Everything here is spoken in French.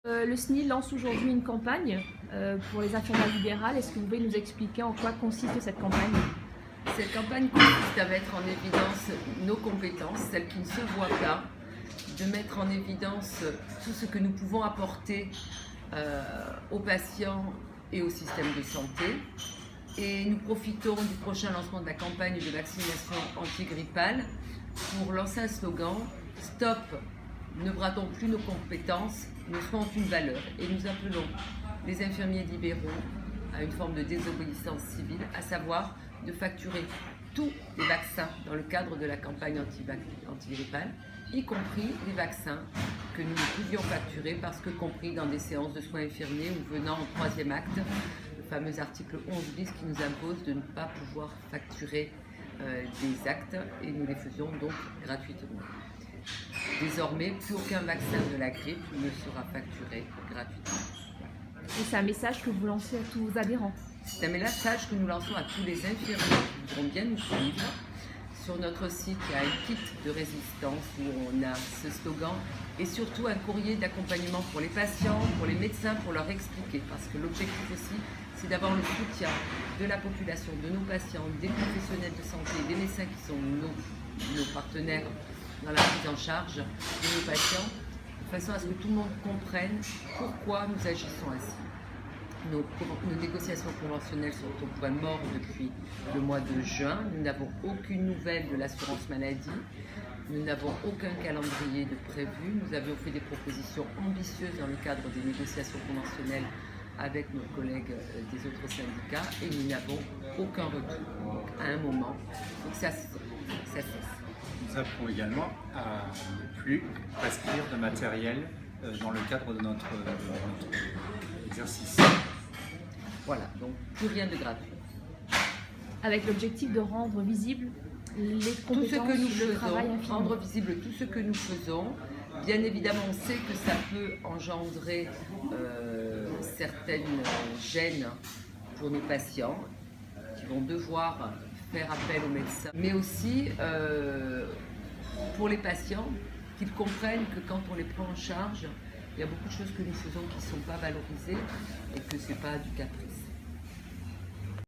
Le SNIL lance aujourd'hui une campagne pour les infirmières libérales. Est-ce que vous pouvez nous expliquer en quoi consiste cette campagne? Cette campagne consiste à mettre en évidence nos compétences, celles qui ne se voient pas, de mettre en évidence tout ce que nous pouvons apporter aux patients et au système de santé. Et nous profitons du prochain lancement de la campagne de vaccination antigrippale pour lancer un slogan « Stop, ne bradons plus nos compétences, nous ferons une valeur ». Et nous appelons les infirmiers libéraux à une forme de désobéissance civile, à savoir de facturer tous les vaccins dans le cadre de la campagne antigrippale, y compris les vaccins que nous ne pouvions facturer parce que compris dans des séances de soins infirmiers ou venant au troisième acte, le fameux article 11 bis qui nous impose de ne pas pouvoir facturer des actes, et nous les faisions donc gratuitement. Désormais, plus aucun vaccin de la grippe ne sera facturé gratuitement. Et c'est un message que vous lancez à tous vos adhérents? C'est un message que nous lançons à tous les infirmiers qui voudront bien nous suivre. Sur notre site, il y a un kit de résistance où on a ce slogan et surtout un courrier d'accompagnement pour les patients, pour les médecins, pour leur expliquer. Parce que l'objectif aussi, c'est d'avoir le soutien de la population, de nos patients, des professionnels de santé, des médecins qui sont nos partenaires dans la prise en charge de nos patients, de façon à ce que tout le monde comprenne pourquoi nous agissons ainsi. Nos négociations conventionnelles sont au point mort depuis le mois de juin. Nous n'avons aucune nouvelle de l'assurance maladie. Nous n'avons aucun calendrier de prévu. Nous avions fait des propositions ambitieuses dans le cadre des négociations conventionnelles avec nos collègues des autres syndicats et nous n'avons aucun retour. Donc à un moment, il faut que ça cesse. Nous appelons également à ne plus prescrire de matériel dans le cadre de notre exercice. Voilà, donc plus rien de gratuit. Avec l'objectif de rendre visible les compétences, le travail infirmier. Rendre visible tout ce que nous faisons. Bien évidemment, on sait que ça peut engendrer certaines gênes pour nos patients qui vont devoir faire appel aux médecins, mais aussi pour les patients, qu'ils comprennent que quand on les prend en charge, il y a beaucoup de choses que nous faisons qui ne sont pas valorisées et que ce n'est pas du caprice.